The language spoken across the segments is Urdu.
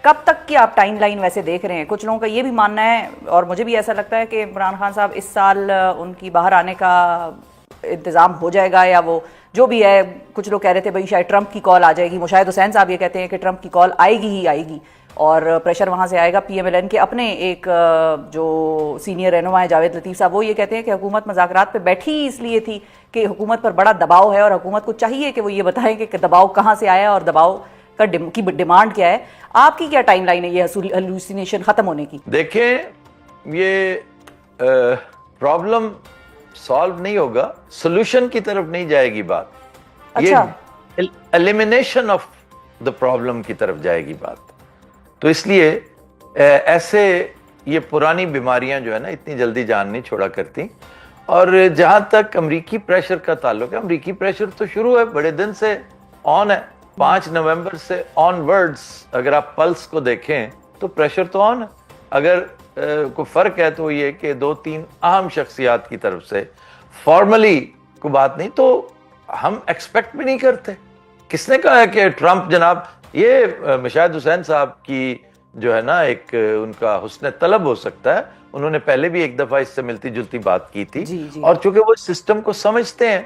کب تک کی آپ ٹائم لائن ویسے دیکھ رہے ہیں؟ کچھ لوگوں کا یہ بھی ماننا ہے اور مجھے بھی ایسا لگتا ہے کہ عمران خان صاحب اس سال ان کی باہر آنے کا انتظام ہو جائے گا، یا وہ جو بھی ہے، کچھ لوگ کہہ رہے تھے بھائی شاید ٹرمپ کی کال آ جائے گی، مشاہد حسین صاحب یہ کہتے ہیں کہ ٹرمپ کی کال آئے گی ہی آئے گی، اور پریشر وہاں سے آئے گا۔ پی ایم ایل این کے اپنے ایک جو سینئر رہنما ہے جاوید لطیف صاحب، وہ یہ کہتے ہیں کہ حکومت مذاکرات پہ بیٹھی اس لیے تھی کہ حکومت پر بڑا دباؤ ہے، اور حکومت کو چاہیے کہ وہ یہ بتائیں کہ دباؤ کہاں سے آیا اور دباؤ کی ڈیمانڈ کیا ہے۔ آپ کی کیا ٹائم لائن ہے یہ ہلوسینیشن ختم ہونے کی؟ دیکھیں، یہ پرابلم سالو نہیں ہوگا، سولوشن کی طرف نہیں جائے گی بات، اچھا، یہ ایلیمینیشن آف دا پرابلم کی طرف جائے گی بات۔ تو اس لیے ایسے یہ پرانی بیماریاں جو ہے نا اتنی جلدی جان نہیں چھوڑا کرتی۔ اور جہاں تک امریکی پریشر کا تعلق ہے، امریکی پریشر تو شروع ہے، بڑے دن سے آن ہے، 5 نومبر سے آن ورڈز اگر آپ پلس کو دیکھیں تو پریشر تو آن ہے۔ اگر کوئی فرق ہے تو یہ کہ 2-3 اہم شخصیات کی طرف سے فارملی کوئی بات نہیں، تو ہم ایکسپیکٹ بھی نہیں کرتے۔ کس نے کہا ہے کہ ٹرمپ جناب، یہ مشاہد حسین صاحب کی جو ہے نا ایک ان کا حسن طلب ہو سکتا ہے، انہوں نے پہلے بھی ایک دفعہ اس سے ملتی جلتی بات کی تھی، اور چونکہ وہ سسٹم کو سمجھتے ہیں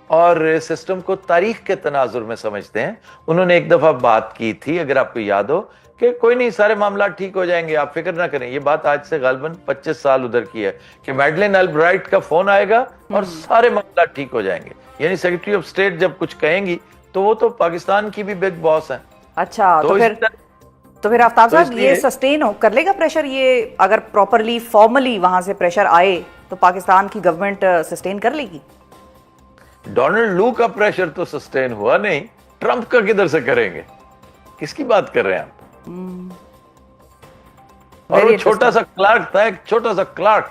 اور سسٹم کو تاریخ کے تناظر میں سمجھتے ہیں، انہوں نے ایک دفعہ بات کی تھی، اگر آپ کو یاد ہو، کہ کوئی نہیں، سارے معاملات ٹھیک ہو جائیں گے، آپ فکر نہ کریں۔ یہ بات آج سے غالباً 25 سال ادھر کی ہے کہ میڈلین البرائٹ کا فون آئے گا اور سارے معاملات ٹھیک ہو جائیں گے۔ یعنی سیکرٹری آف اسٹیٹ جب کچھ کہیں گی تو وہ تو پاکستان کی بھی بگ باس ہیں۔ اچھا، تو پھر آفتاب صاحب یہ سسٹین کر لے گا پریشر؟ یہ اگر پراپرلی فارملی وہاں سے پریشر آئے تو پاکستان کی گورنمنٹ سسٹین کر لے گی؟ ڈونلڈ لو کا پریشر تو سسٹین ہوا نہیں، ٹرمپ کا کدھر سے کریں گے؟ کس کی بات کر رہے ہیں آپ؟ اور وہ چھوٹا سا کلارک تھا، ایک چھوٹا سا کلارک،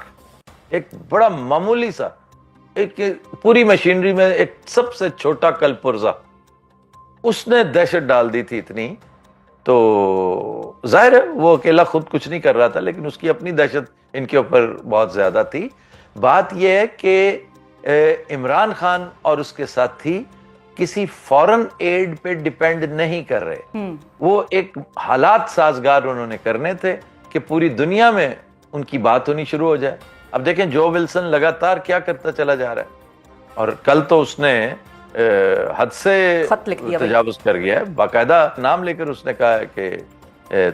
ایک بڑا معمولی سا، ایک پوری مشینری میں ایک سب سے چھوٹا کل پرزا، اس نے دہشت ڈال دی تھی اتنی۔ تو ظاہر ہے وہ اکیلا خود کچھ نہیں کر رہا تھا، لیکن اس کی اپنی دہشت ان کے اوپر بہت زیادہ تھی۔ بات یہ ہے کہ عمران خان اور اس کے ساتھی کسی فورن ایڈ پہ ڈیپینڈ نہیں کر رہے، وہ ایک حالات سازگار انہوں نے کرنے تھے کہ پوری دنیا میں ان کی بات ہونی شروع ہو جائے۔ اب دیکھیں جو ولسن لگاتار کیا کرتا چلا جا رہا ہے، اور کل تو اس نے حد سے تجاوز کر گیا ہے، باقاعدہ نام لے کر اس نے کہا ہے کہ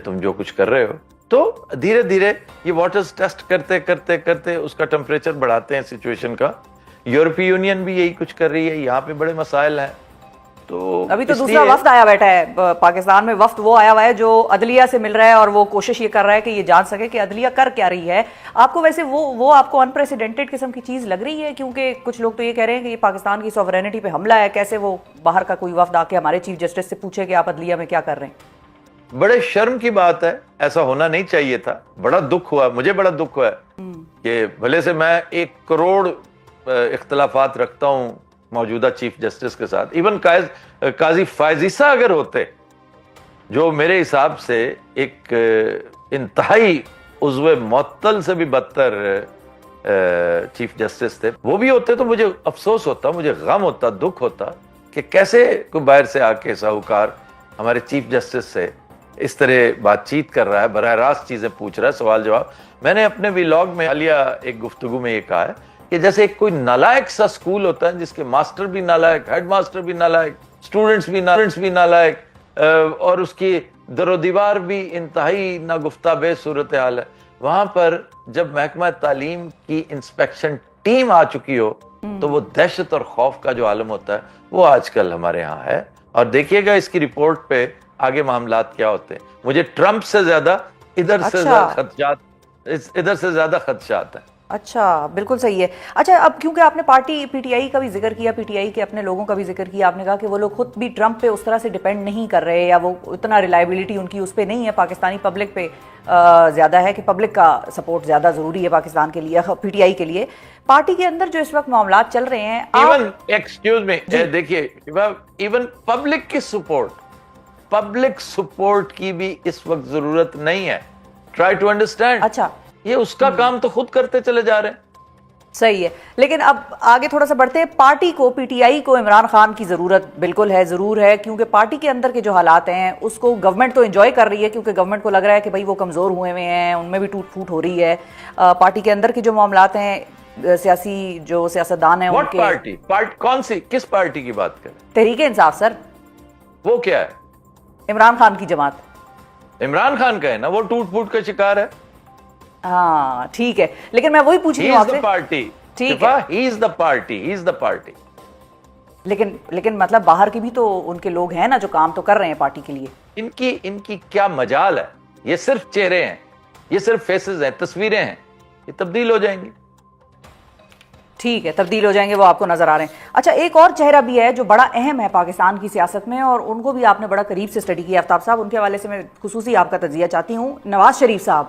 تم جو کچھ کر رہے ہو۔ تو دھیرے دھیرے یہ واٹرز ٹیسٹ کرتے کرتے کرتے اس کا ٹمپریچر بڑھاتے ہیں سچویشن کا۔ یورپی یونین بھی یہی کچھ کر رہی ہے، یہاں پہ بڑے مسائل ہیں۔ تو ابھی تو دوسرا وفد آیا بیٹھا ہے پاکستان میں، وفد وہ آیا ہوا ہے جو عدلیہ سے مل رہا ہے، اور وہ کوشش یہ کر رہا ہے کہ یہ جان سکے کہ عدلیہ کر کیا رہی ہے۔ آپ کو ویسے وہ آپ کو انپریسیڈنٹڈ قسم کی چیز لگ رہی ہے؟ کیونکہ کچھ لوگ تو یہ کہہ رہے ہیں کہ یہ پاکستان کی سوورینٹی پہ حملہ ہے، کیسے وہ باہر کا کوئی وفد آ کے ہمارے چیف جسٹس سے پوچھے کہ آپ عدلیہ میں کیا کر رہے ہیں؟ بڑے شرم کی بات ہے، ایسا ہونا نہیں چاہیے تھا۔ بڑا دکھ ہوا، مجھے بڑا دکھ ہوا ہے کہ بھلے سے میں 1 کروڑ اختلافات رکھتا ہوں موجودہ چیف جسٹس کے ساتھ، ایون قاضی فائز عیسیٰ اگر ہوتے، جو میرے حساب سے ایک انتہائی عضو معطل سے بھی بدتر چیف جسٹس تھے، وہ بھی ہوتے تو مجھے افسوس ہوتا، مجھے غم ہوتا، دکھ ہوتا کہ کیسے کوئی باہر سے آ کے ساہوکار ہمارے چیف جسٹس سے اس طرح بات چیت کر رہا ہے، براہ راست چیزیں پوچھ رہا ہے، سوال جواب۔ میں نے اپنے ویلاگ میں حالیہ ایک گفتگو میں یہ کہا ہے کہ جیسے ایک کوئی نالائق سا سکول ہوتا ہے جس کے ماسٹر بھی نالائق، ہیڈ ماسٹر بھی نالائق، اسٹوڈنٹس بھی نالائق، اور اس کی در و دیوار بھی انتہائی ناگفتہ بے صورتحال ہے، وہاں پر جب محکمہ تعلیم کی انسپیکشن ٹیم آ چکی ہو تو وہ دہشت اور خوف کا جو عالم ہوتا ہے وہ آج کل ہمارے ہاں ہے۔ اور دیکھیے گا اس کی رپورٹ پہ آگے معاملات کیا ہوتے ہیں۔ مجھے ٹرمپ سے زیادہ ادھر سے زیادہ خدشات ہیں۔ اچھا، بالکل صحیح ہے۔ اچھا، اب کیونکہ آپ نے پارٹی پی ٹی آئی کا بھی ذکر کیا، پی ٹی آئی کے اپنے لوگوں کا بھی ذکر کیا، آپ نے کہا کہ وہ لوگ خود بھی ٹرمپ پہ اس طرح سے ڈیپینڈ نہیں کر رہے، یا وہ اتنا ریلائبلٹی ان کی اس پہ نہیں ہے، پاکستانی پبلک پہ زیادہ ہے، کہ پبلک کا سپورٹ زیادہ ضروری ہے پاکستان کے لیے، پی ٹی آئی کے لیے۔ پارٹی کے اندر جو اس وقت معاملات چل رہے ہیں، ایکسکیوز می، دیکھیے ایون پبلک سپورٹ کی بھی اس وقت ضرورت نہیں ہے۔ Try to understand. اچھا، یہ اس کا کام تو خود کرتے چلے جا رہے ہیں۔ صحیح ہے. لیکن اب آگے تھوڑا سا بڑھتے ہیں. پارٹی کو, پی ٹی آئی کو عمران خان کی ضرورت بالکل ہے, ضرور ہے, کیونکہ پارٹی کے اندر کے جو حالات ہیں اس کو گورنمنٹ تو انجوائے کر رہی ہے, کیونکہ گورنمنٹ کو لگ رہا ہے کہ بھائی وہ کمزور ہوئے ہوئے ہیں, ان میں بھی ٹوٹ پھوٹ ہو رہی ہے. پارٹی کے اندر کے جو معاملات ہیں, سیاسی جو سیاستدان ہیں ان کے. پارٹی کون سی, کس پارٹی کی بات کریں؟ تحریک انصاف سر. وہ کیا ہے؟ عمران خان کی جماعت. عمران خان کا ہے نا, وہ ٹوٹ پھوٹ کا شکار ہے. ہاں ٹھیک ہے, لیکن میں وہی پوچھ رہی ہوں آپ سے. پارٹی, ٹھیک ہے, ہی از دا پارٹی. لیکن مطلب باہر کی بھی تو ان کے لوگ ہیں نا جو کام تو کر رہے ہیں پارٹی کے لیے. ان کی کیا مجال ہے؟ یہ صرف چہرے ہیں, یہ صرف فیسز ہیں, تصویریں ہیں, یہ تبدیل ہو جائیں گی. ٹھیک ہے, تبدیل ہو جائیں گے, وہ آپ کو نظر آ رہے ہیں. اچھا, ایک اور چہرہ بھی ہے جو بڑا اہم ہے پاکستان کی سیاست میں, اور ان کو بھی آپ نے بڑا قریب سے اسٹڈی کیا آفتاب صاحب, ان کے حوالے سے میں خصوصی آپ کا تجزیہ چاہتی ہوں. نواز شریف صاحب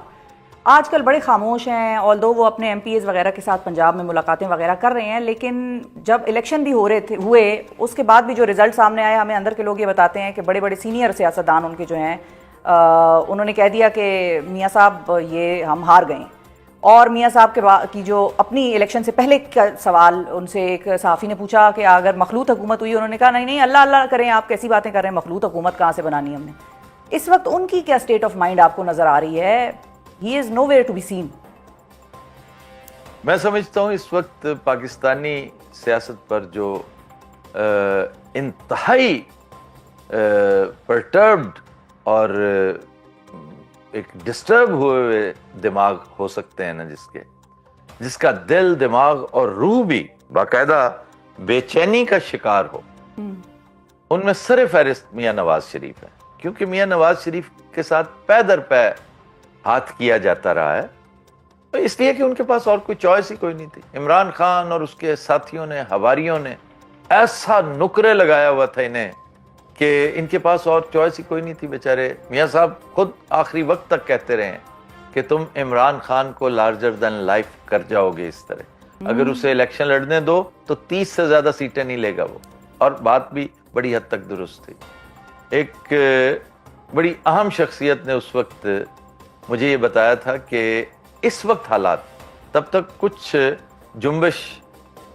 آج کل بڑے خاموش ہیں, آلدو وہ اپنے ایم پی ایز وغیرہ کے ساتھ پنجاب میں ملاقاتیں وغیرہ کر رہے ہیں, لیکن جب الیکشن بھی ہوئے اس کے بعد بھی جو رزلٹ سامنے آیا, ہمیں اندر کے لوگ یہ بتاتے ہیں کہ بڑے بڑے سینئر سیاستدان ان کے جو ہیں انہوں نے کہہ دیا کہ میاں صاحب یہ ہم ہار گئے. اور میاں صاحب کی جو اپنی الیکشن سے پہلے کا سوال ان سے ایک صحافی نے پوچھا کہ اگر مخلوط حکومت ہوئی, انہوں نے کہا نہیں اللہ اللہ کریں, آپ کیسی باتیں کر رہے ہیں, مخلوط حکومت کہاں سے بنانی ہم نے. اس وقت ان کی کیا سٹیٹ آف مائنڈ آپ کو نظر آ رہی ہے؟ He is nowhere to be seen. میں سمجھتا ہوں اس وقت پاکستانی سیاست پر جو انتہائی پرٹربڈ اور ایک ڈسٹرب ہوئے دماغ ہو سکتے ہیں نا, جس کا دل, دماغ اور روح بھی باقاعدہ بے چینی کا شکار ہو, ان میں سر فہرست میاں نواز شریف ہے. کیونکہ میاں نواز شریف کے ساتھ پے در پے ہاتھ کیا جاتا رہا ہے, اس لیے کہ ان کے پاس اور کوئی چوائس ہی کوئی نہیں تھی. عمران خان اور اس کے ساتھیوں نے, حواریوں نے ایسا نکرے لگایا ہوا تھا انہیں کہ ان کے پاس اور چوائس ہی کوئی نہیں تھی. بیچارے میاں صاحب خود آخری وقت تک کہتے رہے ہیں کہ تم عمران خان کو لارجر دین لائف کر جاؤ گے اس طرح, اگر اسے الیکشن لڑنے دو تو 30 سے زیادہ سیٹیں نہیں لے گا وہ. اور بات بھی بڑی حد تک درست تھی. ایک بڑی اہم شخصیت نے اس وقت مجھے یہ بتایا تھا کہ اس وقت حالات, تب تک کچھ جنبش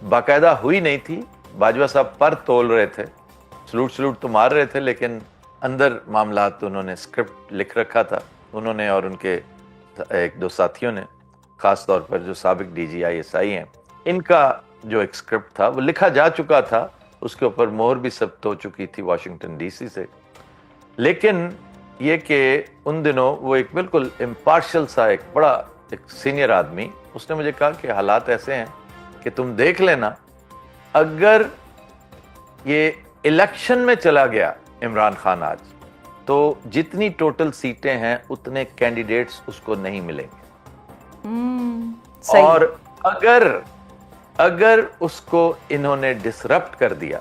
باقاعدہ ہوئی نہیں تھی. باجوہ صاحب پر تول رہے تھے, سلوٹ تو مار رہے تھے, لیکن اندر معاملات انہوں نے اسکرپٹ لکھ رکھا تھا, انہوں نے اور ان کے ایک دو ساتھیوں نے, خاص طور پر جو سابق D G I S I ہیں, ان کا جو ایک اسکرپٹ تھا وہ لکھا جا چکا تھا, اس کے اوپر مہر بھی ثبت ہو چکی تھی واشنگٹن ڈی سی سے. لیکن یہ کہ ان دنوں وہ ایک بالکل امپارشل سا ایک بڑا سینئر آدمی, اس نے مجھے کہا کہ حالات ایسے ہیں کہ تم دیکھ لینا, اگر یہ الیکشن میں چلا گیا عمران خان آج, تو جتنی ٹوٹل سیٹیں ہیں اتنے کینڈیڈیٹس اس کو نہیں ملیں گے. اور اگر اس کو انہوں نے ڈسرپٹ کر دیا